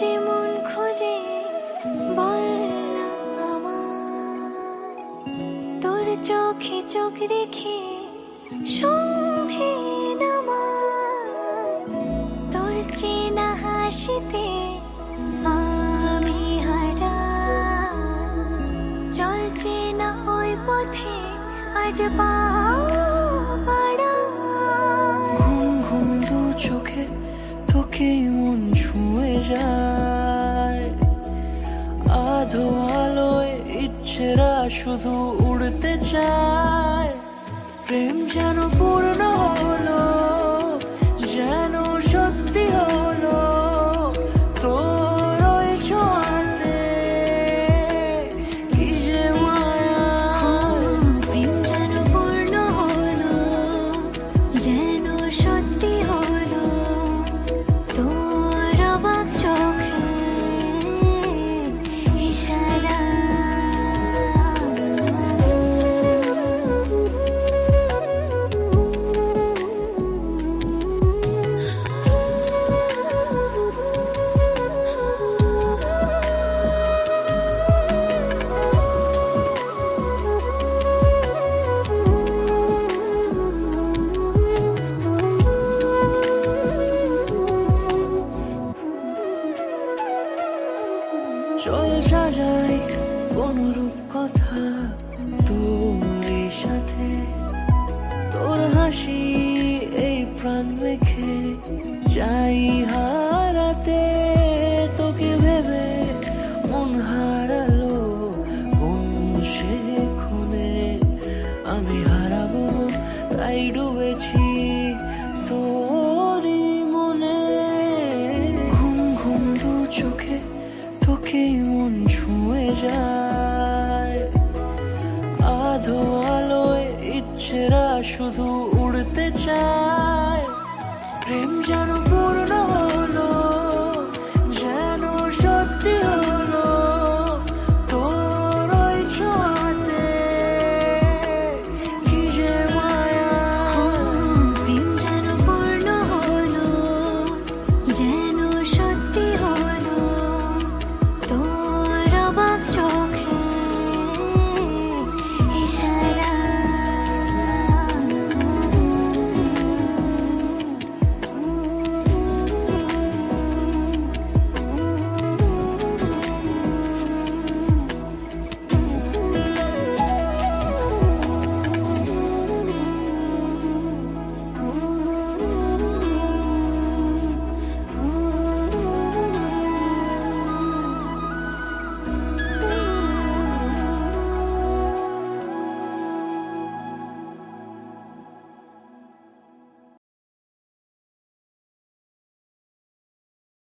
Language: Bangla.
যেমন খোঁজে বললাম আমার, তোর চোখে চোখ রেখে সন্ধে নামার, তোর চেনা হাসিতে আমি হারা, চল চেনা ওই পথে আজ পাড়া। ঘুম ঘুম দু চোখে তোকে মন ছুঁয়ে যায়, আধো আলোয় ইচ্ছেরা শুধু উড়তে চায়। প্রেম যেন পূর্ণ হলো, যেন সত্যি হলো, তোর ওই ছোঁয়াতে কি যে মায়া। প্রেম যেন পূর্ণ হলো, যেন সত্যি হলো, তোর অবাক চোখে ইশারা। চল সাজাই কোন রূপ কথা তোর সাথে, তোর হাসি এই প্রাণ রেখে চাই হারাতে। তোকে ভেবে মন হারালো কোন সে খুনে, আমি হারাবো তাই ডুবেছি তোরই মনে। ঘুম ঘুম দু চোখে তোকে মন ছুঁয়ে যায়, আধো আলোয় ইচ্ছেরা শুধু উড়তে চায়। প্রেম যেন